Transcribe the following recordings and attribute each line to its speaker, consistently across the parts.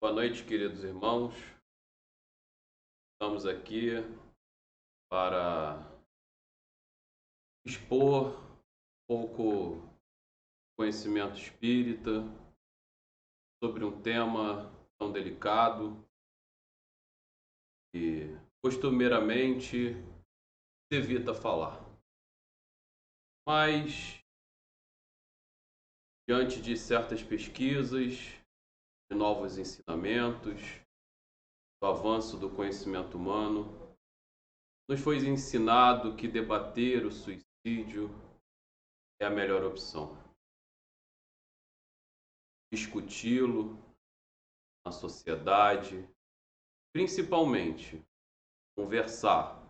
Speaker 1: Boa noite, queridos irmãos. Estamos aqui para expor um pouco conhecimento espírita sobre um tema tão delicado que costumeiramente se evita falar. Mas, diante de certas pesquisas, de novos ensinamentos, do avanço do conhecimento humano, nos foi ensinado que debater o suicídio é a melhor opção. Discuti-lo na sociedade, principalmente conversar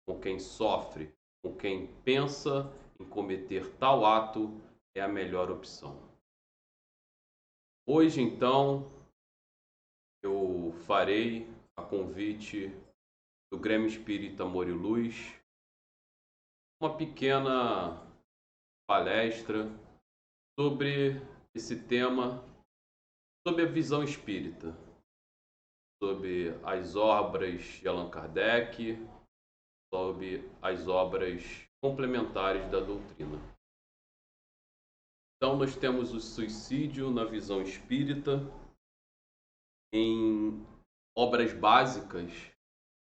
Speaker 1: com quem sofre, com quem pensa em cometer tal ato é a melhor opção. Hoje, então, eu farei a convite do Grêmio Espírita Amor e Luz uma pequena palestra sobre esse tema, sobre a visão espírita, sobre as obras de Allan Kardec, sobre as obras complementares da doutrina. Então, nós temos o suicídio na visão espírita em obras básicas,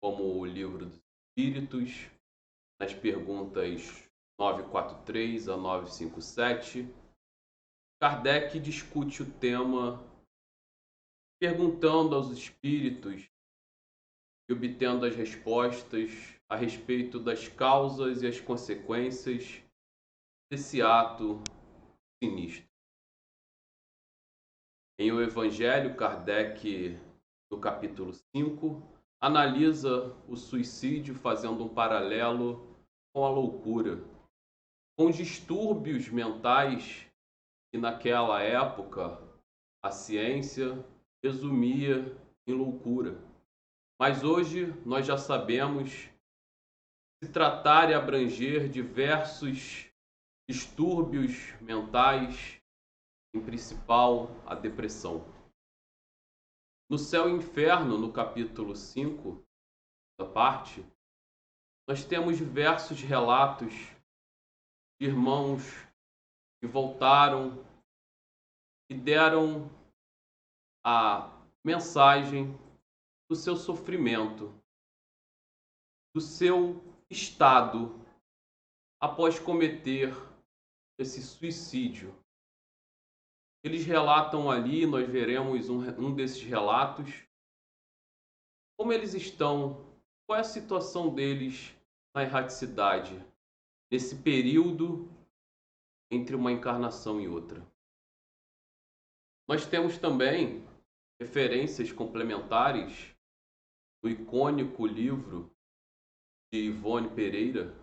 Speaker 1: como o Livro dos Espíritos, nas perguntas 943 a 957. Kardec discute o tema perguntando aos espíritos e obtendo as respostas a respeito das causas e as consequências desse ato sinistro. Em O Evangelho, Kardec, no capítulo 5, analisa o suicídio fazendo um paralelo com a loucura, com distúrbios mentais que naquela época a ciência resumia em loucura. Mas hoje nós já sabemos se tratar e abranger diversos distúrbios mentais, em principal a depressão. No Céu e Inferno, no capítulo 5, da parte, nós temos diversos relatos de irmãos que voltaram e deram a mensagem do seu sofrimento, do seu estado após cometer esse suicídio. Eles relatam ali, nós veremos um desses relatos, como eles estão, qual é a situação deles na erraticidade, nesse período entre uma encarnação e outra. Nós temos também referências complementares do icônico livro de Ivone Pereira,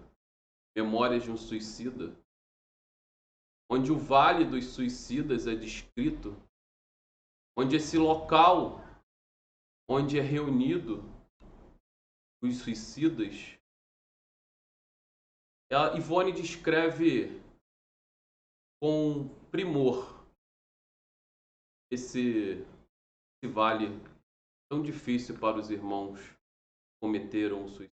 Speaker 1: Memórias de um Suicida, onde o Vale dos Suicidas é descrito, onde esse local onde é reunido os suicidas, Ivone descreve com primor esse vale tão difícil para os irmãos que cometeram o suicídio.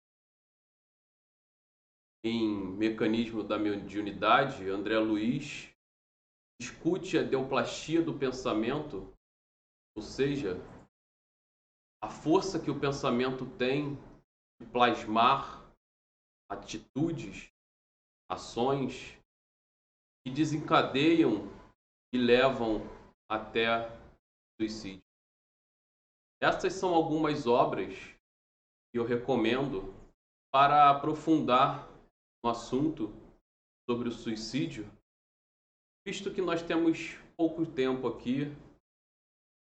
Speaker 1: Em Mecanismo da Mediunidade, André Luiz discute a deoplastia do pensamento, ou seja, a força que o pensamento tem de plasmar atitudes, ações que desencadeiam e levam até o suicídio. Essas são algumas obras que eu recomendo para aprofundar no assunto sobre o suicídio, visto que nós temos pouco tempo aqui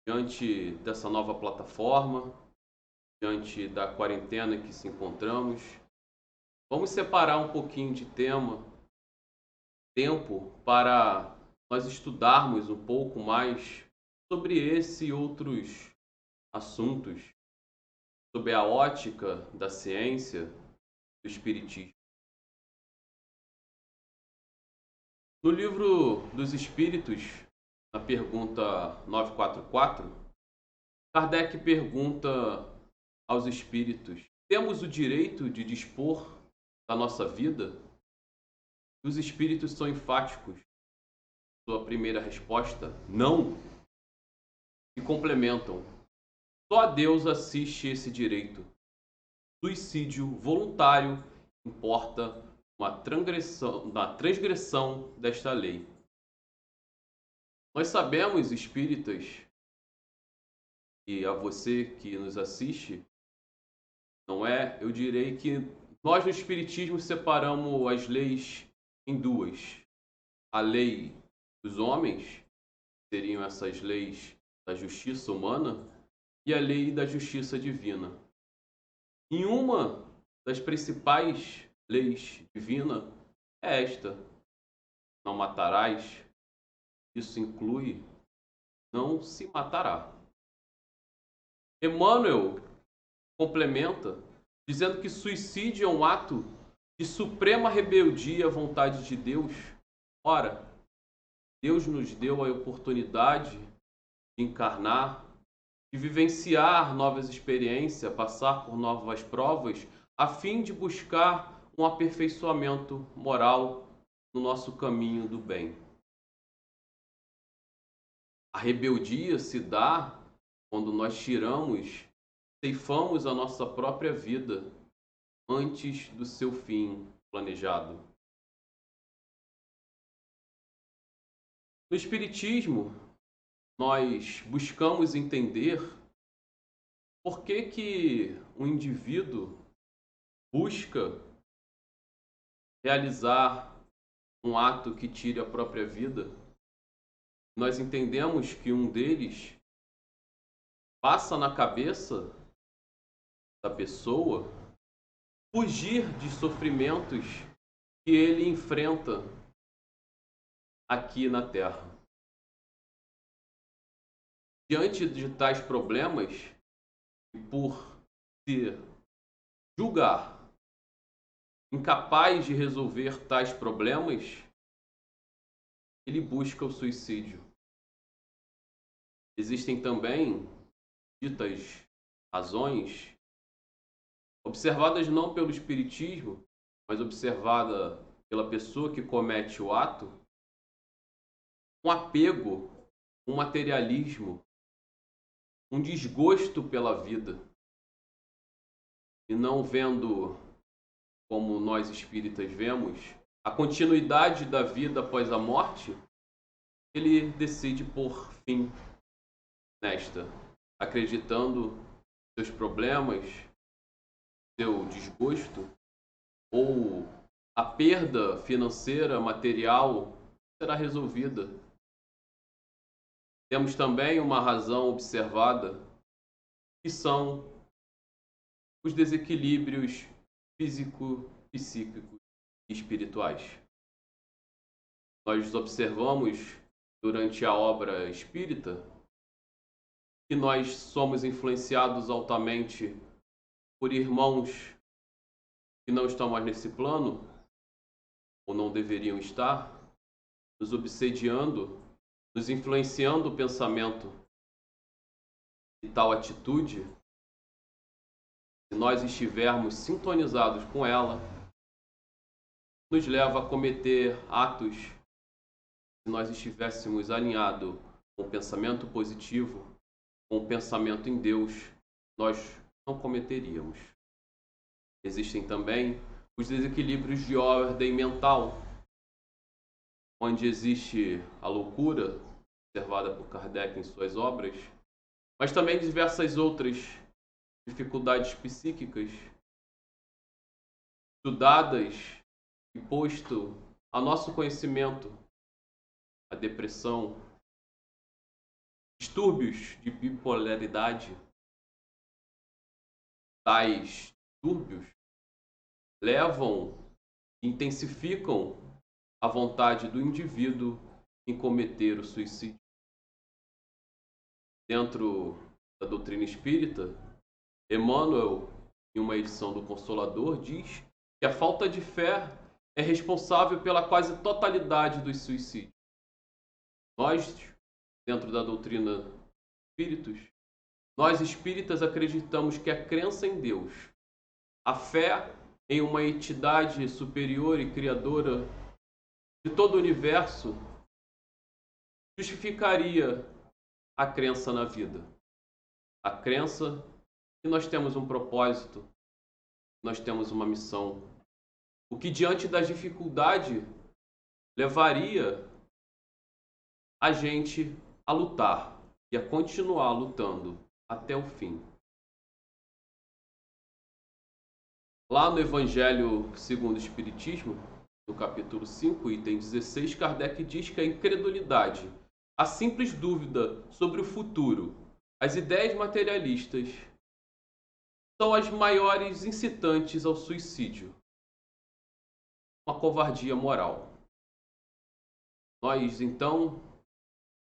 Speaker 1: diante dessa nova plataforma, diante da quarentena em que se encontramos. Vamos separar um pouquinho de tempo para nós estudarmos um pouco mais sobre esse e outros assuntos, sobre a ótica da ciência, do espiritismo. No Livro dos Espíritos, na pergunta 944, Kardec pergunta aos espíritos: temos o direito de dispor da nossa vida? E os espíritos são enfáticos. Sua primeira resposta: não. E complementam: só a Deus assiste esse direito. Suicídio voluntário importa uma transgressão desta lei. Nós sabemos, espíritas, e a você que nos assiste, não é? Eu direi que nós no Espiritismo separamos as leis em duas. A lei dos homens, seriam essas leis da justiça humana, e a lei da justiça divina. Em uma das principais leis divinas é esta: não matarás. Isso inclui não se matará. Emmanuel complementa dizendo que suicídio é um ato de suprema rebeldia à vontade de Deus. Ora, Deus nos deu a oportunidade de encarnar, de vivenciar novas experiências, passar por novas provas, a fim de buscar um aperfeiçoamento moral no nosso caminho do bem. A rebeldia se dá quando nós ceifamos a nossa própria vida antes do seu fim planejado. No Espiritismo, nós buscamos entender por que um indivíduo busca realizar um ato que tire a própria vida. Nós entendemos que um deles passa na cabeça da pessoa fugir de sofrimentos que ele enfrenta aqui na Terra. Diante de tais problemas, e por se julgar incapaz de resolver tais problemas, ele busca o suicídio. Existem também ditas razões, observadas não pelo Espiritismo, mas observada pela pessoa que comete o ato, um apego, um materialismo, um desgosto pela vida. E não vendo, como nós espíritas vemos, a continuidade da vida após a morte, ele decide pôr fim nesta, acreditando seus problemas, seu desgosto ou a perda financeira, material será resolvida. Temos também uma razão observada, que são os desequilíbrios físico, psíquicos e espirituais. Nós observamos durante a obra espírita que nós somos influenciados altamente por irmãos que não estão mais nesse plano, ou não deveriam estar, nos obsediando, nos influenciando o pensamento. E tal atitude, se nós estivermos sintonizados com ela, nos leva a cometer atos. Se nós estivéssemos alinhados com o pensamento positivo, com o pensamento em Deus, nós não cometeríamos. Existem também os desequilíbrios de ordem mental, onde existe a loucura, observada por Kardec em suas obras, mas também diversas outras dificuldades psíquicas, estudadas e posto a nosso conhecimento: a depressão, distúrbios de bipolaridade. Tais distúrbios levam e intensificam a vontade do indivíduo em cometer o suicídio. Dentro da doutrina espírita, Emmanuel, em uma edição do Consolador, diz que a falta de fé é responsável pela quase totalidade dos suicídios. Nós, dentro da doutrina espíritos, Nós espíritas acreditamos que a crença em Deus, a fé em uma entidade superior e criadora de todo o universo, justificaria a crença na vida. A crença que nós temos um propósito, nós temos uma missão. O que diante da dificuldade levaria a gente a lutar e a continuar lutando até o fim. Lá no Evangelho segundo o Espiritismo, no capítulo 5, item 16, Kardec diz que a incredulidade, a simples dúvida sobre o futuro, as ideias materialistas são as maiores incitantes ao suicídio. Uma covardia moral. Nós, então,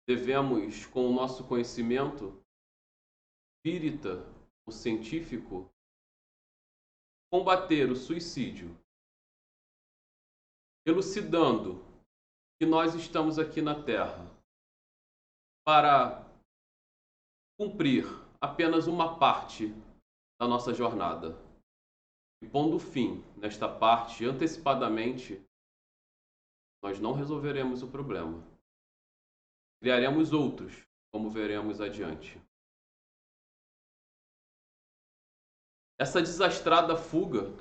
Speaker 1: devemos, com o nosso conhecimento espírita ou científico, combater o suicídio, elucidando que nós estamos aqui na Terra para cumprir apenas uma parte da nossa jornada. E pondo fim nesta parte antecipadamente, nós não resolveremos o problema. Criaremos outros, como veremos adiante. Essa desastrada fuga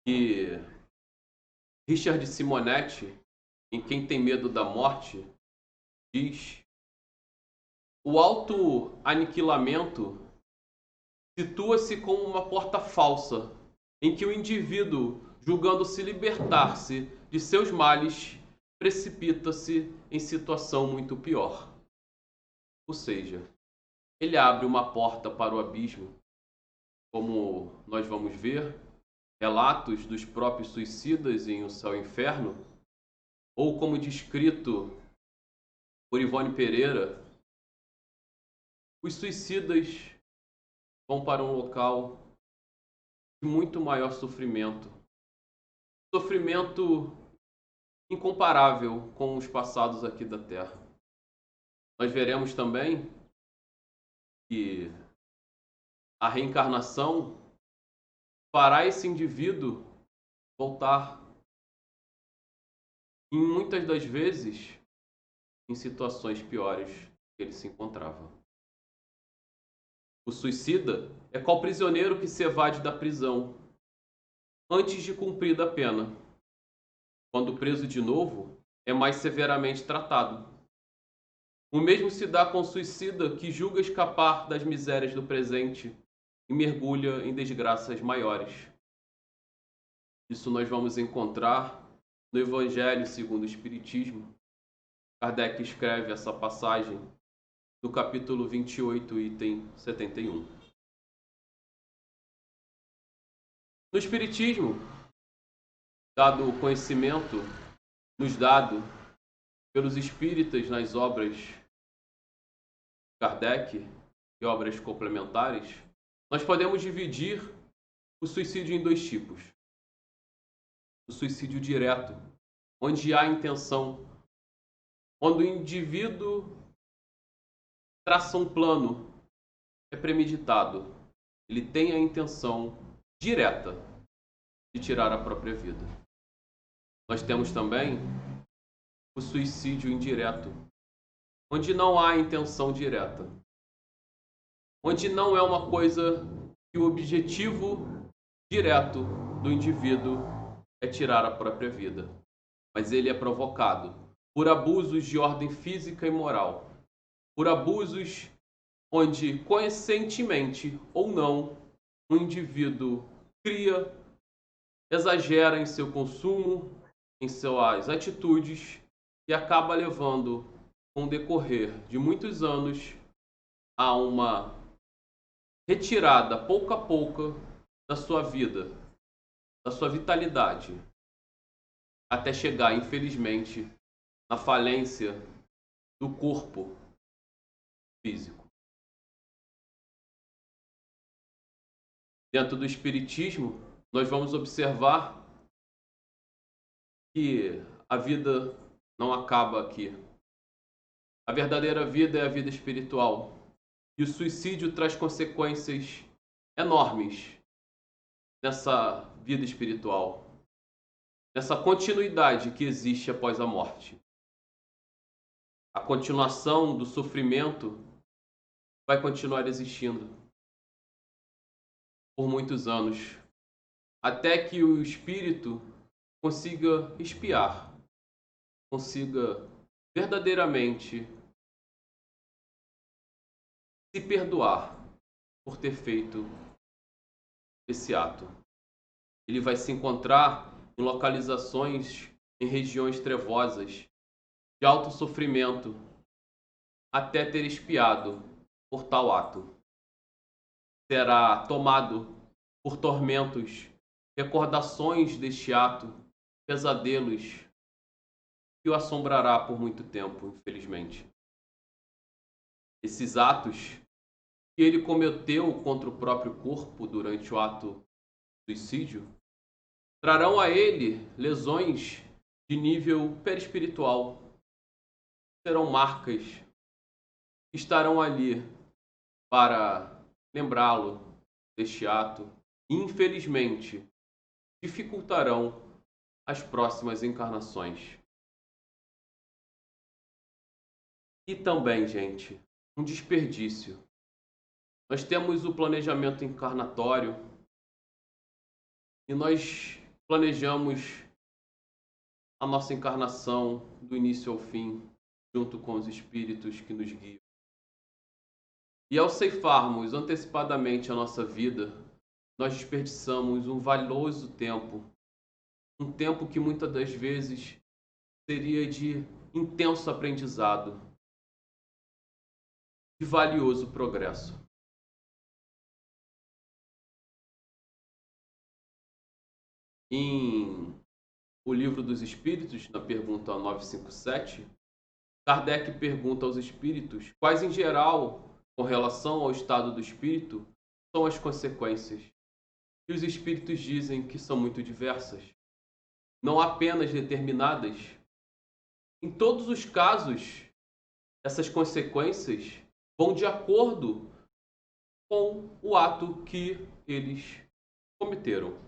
Speaker 1: que Richard Simonetti, em Quem Tem Medo da Morte, diz: o auto-aniquilamento situa-se como uma porta falsa, em que o indivíduo, julgando se libertar-se de seus males, precipita-se em situação muito pior. Ou seja, ele abre uma porta para o abismo, como nós vamos ver, relatos dos próprios suicidas em O Céu e o Inferno, ou como descrito por Ivone Pereira, os suicidas vão para um local de muito maior sofrimento. Sofrimento incomparável com os passados aqui da Terra. Nós veremos também que a reencarnação fará esse indivíduo voltar, em muitas das vezes, em situações piores que ele se encontrava. O suicida é qual prisioneiro que se evade da prisão antes de cumprida a pena. Quando preso de novo, é mais severamente tratado. O mesmo se dá com o suicida que julga escapar das misérias do presente e mergulha em desgraças maiores. Isso nós vamos encontrar no Evangelho segundo o Espiritismo. Kardec escreve essa passagem no capítulo 28, item 71. No Espiritismo, dado o conhecimento nos dado pelos espíritas nas obras de Kardec e obras complementares, nós podemos dividir o suicídio em dois tipos. O suicídio direto, onde há intenção, onde o indivíduo traça um plano, é premeditado, ele tem a intenção direta de tirar a própria vida. Nós temos também o suicídio indireto, onde não há intenção direta, onde não é uma coisa que o objetivo direto do indivíduo é tirar a própria vida, mas ele é provocado por abusos de ordem física e moral, por abusos onde, conscientemente ou não, um indivíduo cria, exagera em seu consumo, em suas atitudes e acaba levando, com o decorrer de muitos anos, a uma retirada pouco a pouco da sua vida, da sua vitalidade, até chegar, infelizmente, na falência do corpo físico. Dentro do Espiritismo, nós vamos observar que a vida não acaba aqui. A verdadeira vida é a vida espiritual, E o suicídio traz consequências enormes nessa vida espiritual, nessa continuidade que existe após a morte. A continuação do sofrimento vai continuar existindo por muitos anos, até que o espírito consiga expiar, consiga verdadeiramente se perdoar por ter feito esse ato. Ele vai se encontrar em localizações, em regiões trevosas, de alto sofrimento, até ter expiado por tal ato. Será tomado por tormentos, recordações deste ato, pesadelos, que o assombrará por muito tempo, infelizmente. Esses atos que ele cometeu contra o próprio corpo durante o ato de suicídio trarão a ele lesões de nível perispiritual. Serão marcas que estarão ali para lembrá-lo deste ato e, infelizmente, dificultarão as próximas encarnações. E também, gente, um desperdício. Nós temos o planejamento encarnatório e nós planejamos a nossa encarnação do início ao fim, junto com os espíritos que nos guiam. E ao ceifarmos antecipadamente a nossa vida, nós desperdiçamos um valioso tempo, um tempo que muitas das vezes seria de intenso aprendizado, de valioso progresso. Em O Livro dos Espíritos, na pergunta 957, Kardec pergunta aos espíritos quais, em geral, com relação ao estado do espírito, são as consequências. E os espíritos dizem que são muito diversas, não apenas determinadas. Em todos os casos, essas consequências vão de acordo com o ato que eles cometeram.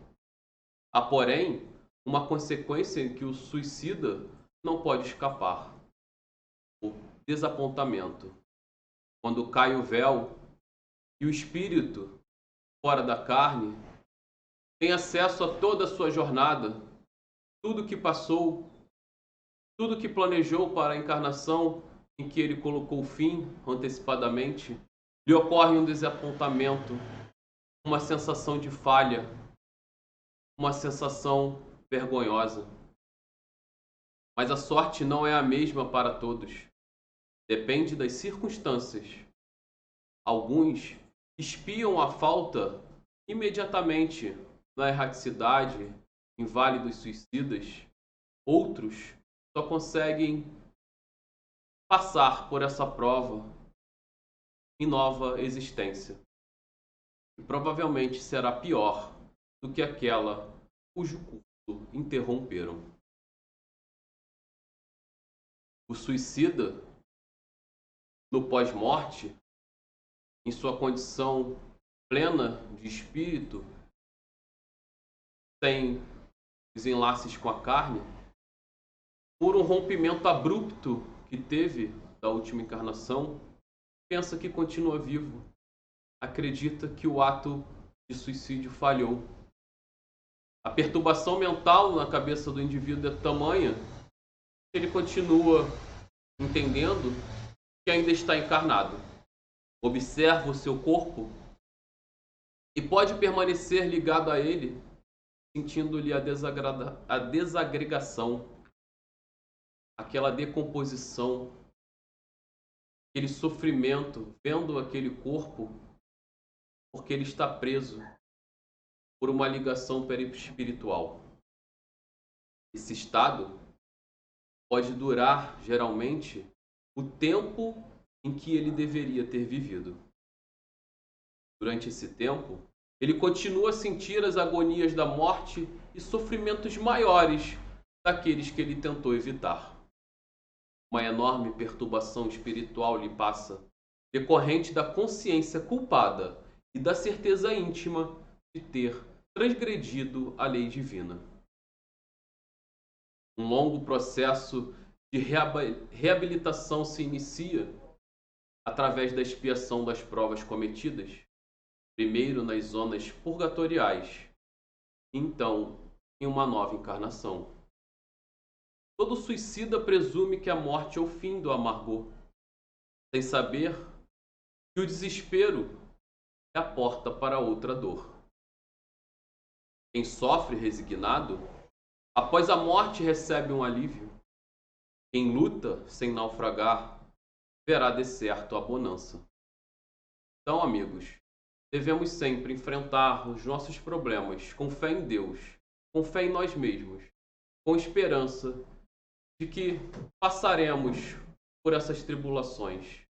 Speaker 1: Há, porém, uma consequência em que o suicida não pode escapar: o desapontamento. Quando cai o véu e o espírito, fora da carne, tem acesso a toda a sua jornada, tudo que passou, tudo que planejou para a encarnação em que ele colocou fim antecipadamente, lhe ocorre um desapontamento, uma sensação de falha, uma sensação vergonhosa. Mas a sorte não é a mesma para todos. Depende das circunstâncias. Alguns espiam a falta imediatamente na erraticidade, em Vale dos Suicidas. Outros só conseguem passar por essa prova em nova existência. E provavelmente será pior do que aquela cujo curso interromperam. O suicida, no pós-morte, em sua condição plena de espírito, sem desenlaces com a carne, por um rompimento abrupto que teve da última encarnação, pensa que continua vivo, acredita que o ato de suicídio falhou. A perturbação mental na cabeça do indivíduo é tamanha que ele continua entendendo que ainda está encarnado. Observa o seu corpo e pode permanecer ligado a ele, sentindo-lhe a desagregação, aquela decomposição, aquele sofrimento, vendo aquele corpo, porque ele está preso por uma ligação perispiritual. Esse estado pode durar, geralmente, o tempo em que ele deveria ter vivido. Durante esse tempo, ele continua a sentir as agonias da morte e sofrimentos maiores daqueles que ele tentou evitar. Uma enorme perturbação espiritual lhe passa, decorrente da consciência culpada e da certeza íntima de ter transgredido a lei divina. Um longo processo de reabilitação se inicia através da expiação das provas cometidas, primeiro nas zonas purgatoriais, então em uma nova encarnação. Todo suicida presume que a morte é o fim do amargor, sem saber que o desespero é a porta para outra dor. Quem sofre resignado, após a morte recebe um alívio. Quem luta sem naufragar, verá de certo a bonança. Então, amigos, devemos sempre enfrentar os nossos problemas com fé em Deus, com fé em nós mesmos, com esperança de que passaremos por essas tribulações.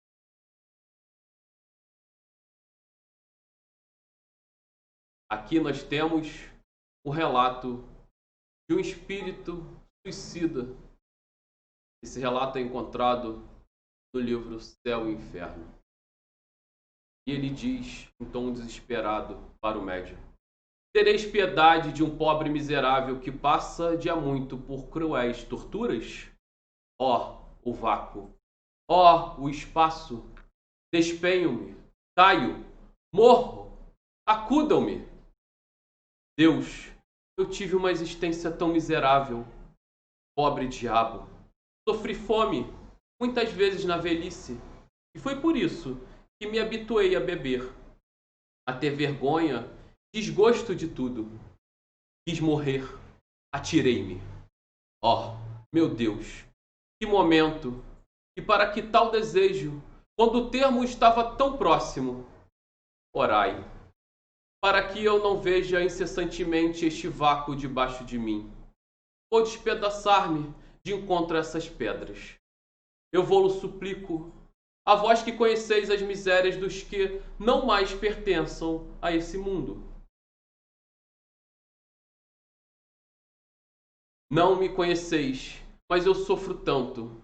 Speaker 1: Aqui nós temos o relato de um espírito suicida. Esse relato é encontrado no livro Céu e Inferno. E ele diz, em tom desesperado, para o médium: tereis piedade de um pobre miserável que passa de há muito por cruéis torturas? Ó, o vácuo! Ó, o espaço! Despenho-me! Caio! Morro! Acudam-me! Deus, eu tive uma existência tão miserável. Pobre diabo! Sofri fome, muitas vezes na velhice, e foi por isso que me habituei a beber, a ter vergonha, desgosto de tudo. Quis morrer, atirei-me. Oh, meu Deus, que momento! E para que tal desejo, quando o termo estava tão próximo? Orai, para que eu não veja incessantemente este vácuo debaixo de mim, ou despedaçar-me de encontro a essas pedras. Eu vou-lo suplico, a vós que conheceis as misérias dos que não mais pertençam a esse mundo. Não me conheceis, mas eu sofro tanto.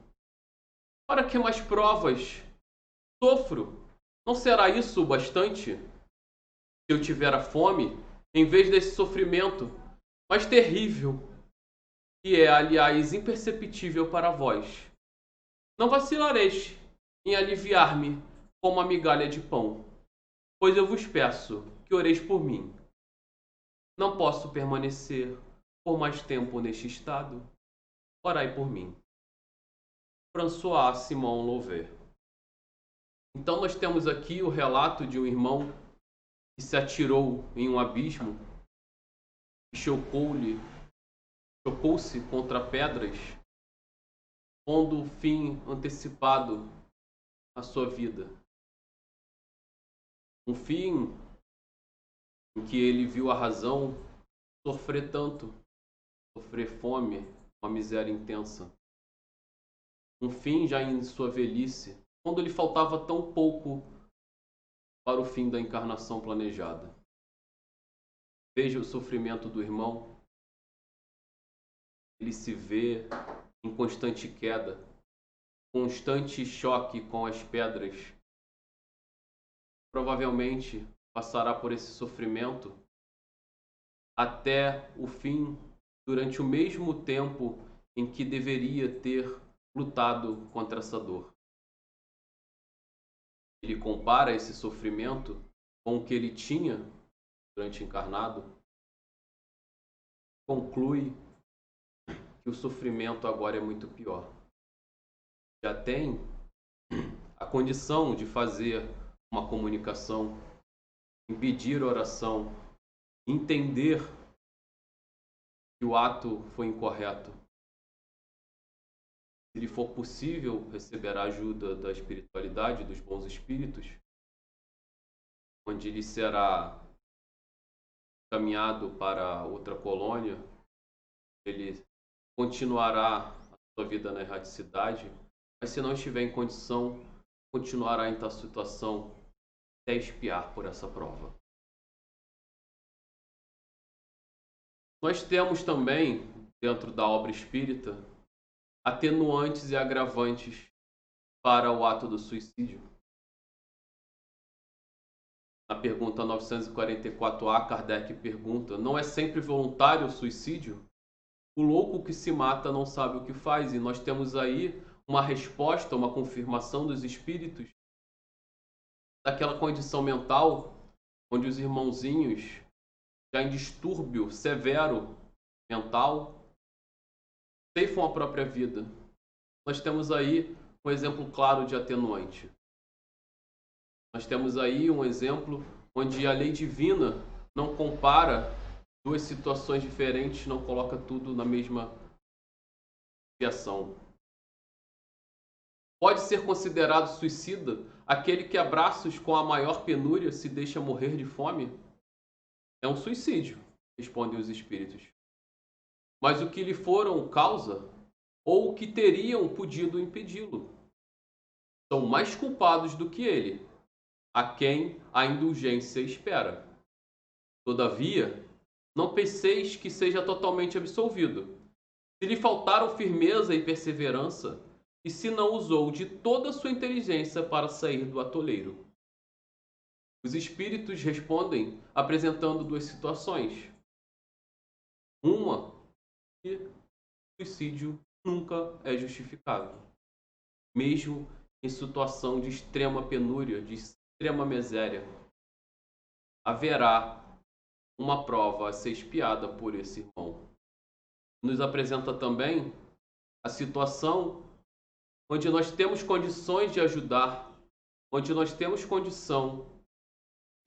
Speaker 1: Para que mais provas? Sofro. Não será isso o bastante? Se eu tiver a fome, em vez desse sofrimento, mas terrível, e é, aliás, imperceptível para vós, não vacilareis em aliviar-me com uma migalha de pão, pois eu vos peço que oreis por mim. Não posso permanecer por mais tempo neste estado. Orai por mim. François Simon Louvet. Então nós temos aqui o relato de um irmão que se atirou em um abismo e chocou-se contra pedras, pondo o fim antecipado à sua vida. Um fim em que ele viu a razão sofrer tanto, sofrer fome, uma miséria intensa. Um fim já em sua velhice, quando lhe faltava tão pouco para o fim da encarnação planejada. Veja o sofrimento do irmão. Ele se vê em constante queda, constante choque com as pedras. Provavelmente passará por esse sofrimento até o fim, durante o mesmo tempo em que deveria ter lutado contra essa dor. Ele compara esse sofrimento com o que ele tinha durante encarnado, conclui que o sofrimento agora é muito pior. Já tem a condição de fazer uma comunicação, impedir a oração, entender que o ato foi incorreto. Se lhe for possível, receberá ajuda da espiritualidade, dos bons espíritos, onde ele será caminhado para outra colônia. Ele continuará a sua vida na erraticidade, mas se não estiver em condição, continuará em tal situação até expiar por essa prova. Nós temos também, dentro da obra espírita, atenuantes e agravantes para o ato do suicídio. Na pergunta 944A, Kardec pergunta: não é sempre voluntário o suicídio? O louco que se mata não sabe o que faz. E nós temos aí uma resposta, uma confirmação dos espíritos daquela condição mental onde os irmãozinhos, já em distúrbio severo mental, ceifam a própria vida. Nós temos aí um exemplo claro de atenuante. Nós temos aí um exemplo onde a lei divina não compara duas situações diferentes, não coloca tudo na mesma expiação. Pode ser considerado suicida aquele que a braços com a maior penúria se deixa morrer de fome? É um suicídio, respondem os espíritos. Mas o que lhe foram causa, ou o que teriam podido impedi-lo, são mais culpados do que ele, a quem a indulgência espera. Todavia, não penseis que seja totalmente absolvido. Se lhe faltaram firmeza e perseverança, e se não usou de toda a sua inteligência para sair do atoleiro. Os espíritos respondem apresentando duas situações. Uma, que o suicídio nunca é justificado, mesmo em situação de extrema penúria, de extrema miséria. Haverá uma prova a ser expiada por esse irmão. Nos apresenta também a situação onde nós temos condições de ajudar, onde nós temos condição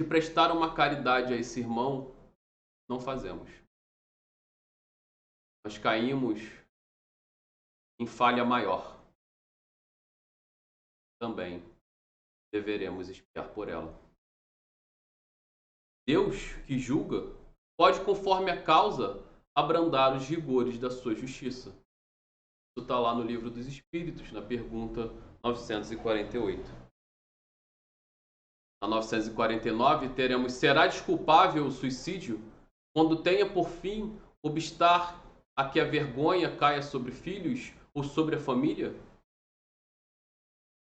Speaker 1: de prestar uma caridade a esse irmão, não fazemos. Nós caímos em falha maior. Também deveremos expiar por ela. Deus, que julga, pode, conforme a causa, abrandar os rigores da sua justiça. Isso está lá no Livro dos Espíritos, na pergunta 948. Na 949, teremos: será desculpável o suicídio quando tenha por fim obstar a que a vergonha caia sobre filhos ou sobre a família?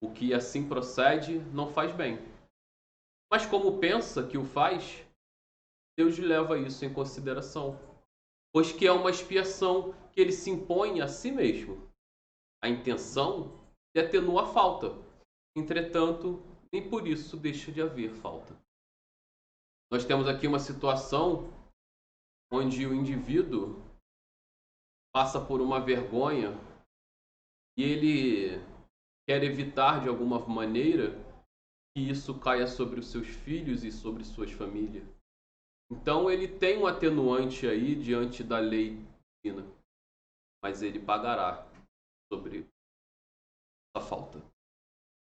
Speaker 1: O que assim procede não faz bem. Mas como pensa que o faz, Deus leva isso em consideração, pois que é uma expiação que ele se impõe a si mesmo. A intenção lhe atenua a falta, entretanto, nem por isso deixa de haver falta. Nós temos aqui uma situação onde o indivíduo passa por uma vergonha e ele quer evitar de alguma maneira que isso caia sobre os seus filhos e sobre suas famílias. Então ele tem um atenuante aí diante da lei divina, mas ele pagará sobre a falta.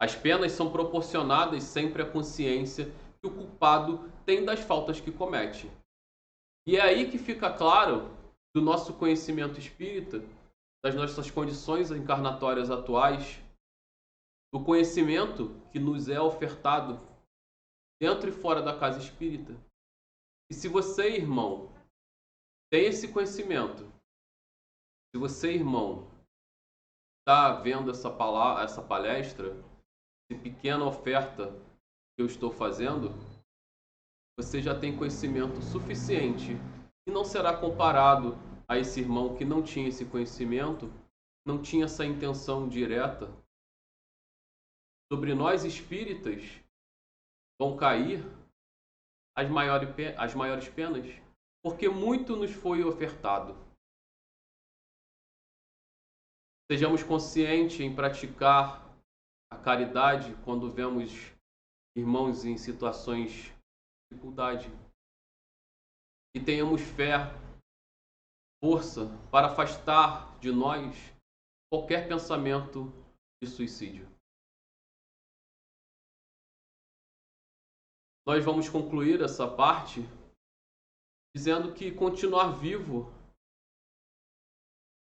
Speaker 1: As penas são proporcionadas sempre à consciência que o culpado tem das faltas que comete. E é aí que fica claro do nosso conhecimento espírita, das nossas condições encarnatórias atuais, do conhecimento que nos é ofertado dentro e fora da casa espírita. E se você, irmão, tem esse conhecimento, se você, irmão, está vendo essa palestra, essa pequena oferta que eu estou fazendo, você já tem conhecimento suficiente e não será comparado a esse irmão que não tinha esse conhecimento, não tinha essa intenção direta. Sobre nós espíritas vão cair as maiores penas, porque muito nos foi ofertado. Sejamos conscientes em praticar a caridade quando vemos irmãos em situações de dificuldade. E tenhamos fé, força para afastar de nós qualquer pensamento de suicídio. Nós vamos concluir essa parte dizendo que continuar vivo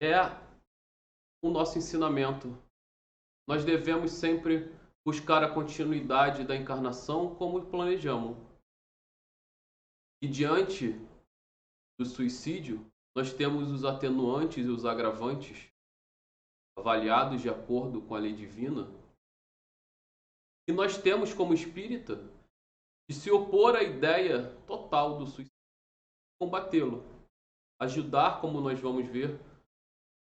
Speaker 1: é o nosso ensinamento. Nós devemos sempre buscar a continuidade da encarnação como planejamos. E diante do suicídio, nós temos os atenuantes e os agravantes avaliados de acordo com a lei divina. E nós temos como espírita de se opor à ideia total do suicídio, combatê-lo, ajudar, como nós vamos ver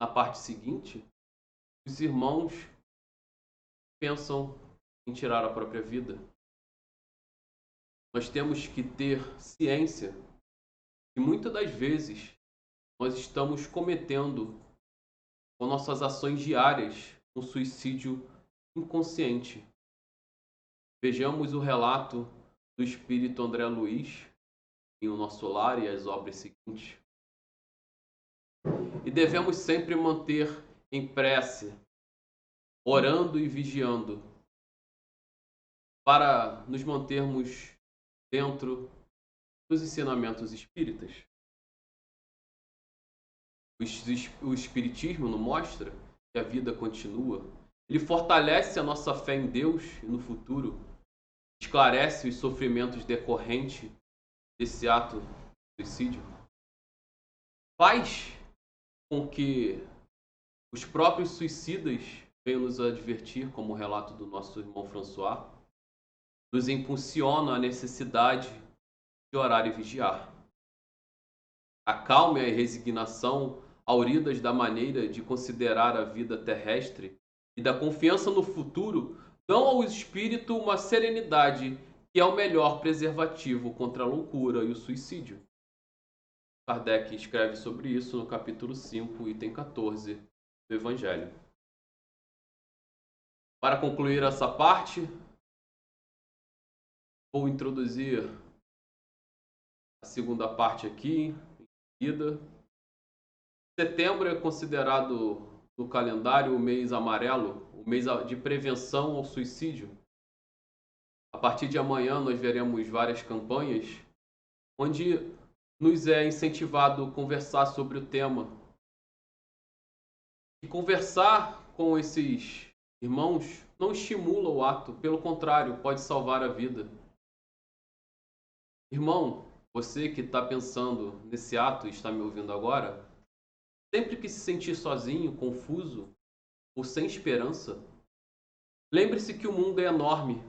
Speaker 1: na parte seguinte, os irmãos pensam em tirar a própria vida. Nós temos que ter ciência que muitas das vezes nós estamos cometendo com nossas ações diárias um suicídio inconsciente. Vejamos o relato do espírito André Luiz em O Nosso Lar e as obras seguintes. E devemos sempre manter em prece, orando e vigiando, para nos mantermos dentro dos ensinamentos espíritas. O Espiritismo nos mostra que a vida continua. Ele fortalece a nossa fé em Deus e no futuro, esclarece os sofrimentos decorrentes desse ato de suicídio, faz com que os próprios suicidas venham nos advertir, como o relato do nosso irmão François, nos impulsiona a necessidade de orar e vigiar. A calma e a resignação, auridas da maneira de considerar a vida terrestre e da confiança no futuro, dão ao espírito uma serenidade que é o melhor preservativo contra a loucura e o suicídio. Kardec escreve sobre isso no capítulo 5, item 14 do Evangelho. Para concluir essa parte, vou introduzir a segunda parte aqui, em seguida. Setembro é considerado no calendário o mês amarelo, o mês de prevenção ao suicídio. A partir de amanhã nós veremos várias campanhas onde nos é incentivado a conversar sobre o tema. E conversar com esses irmãos não estimula o ato, pelo contrário, pode salvar a vida. Irmão, você que está pensando nesse ato e está me ouvindo agora, sempre que se sentir sozinho, confuso ou sem esperança, lembre-se que o mundo é enorme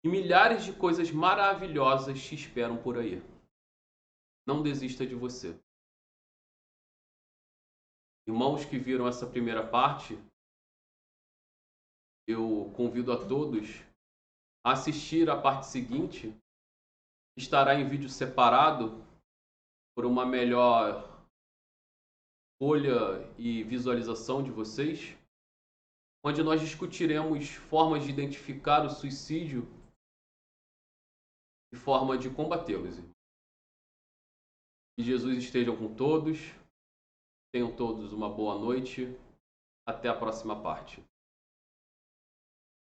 Speaker 1: e milhares de coisas maravilhosas te esperam por aí. Não desista de você. Irmãos que viram essa primeira parte, eu convido a todos a assistir a parte seguinte. Estará em vídeo separado por uma melhor escolha e visualização de vocês, onde nós discutiremos formas de identificar o suicídio e forma de combatê-los. Que Jesus esteja com todos. Tenham todos uma boa noite. Até a próxima parte.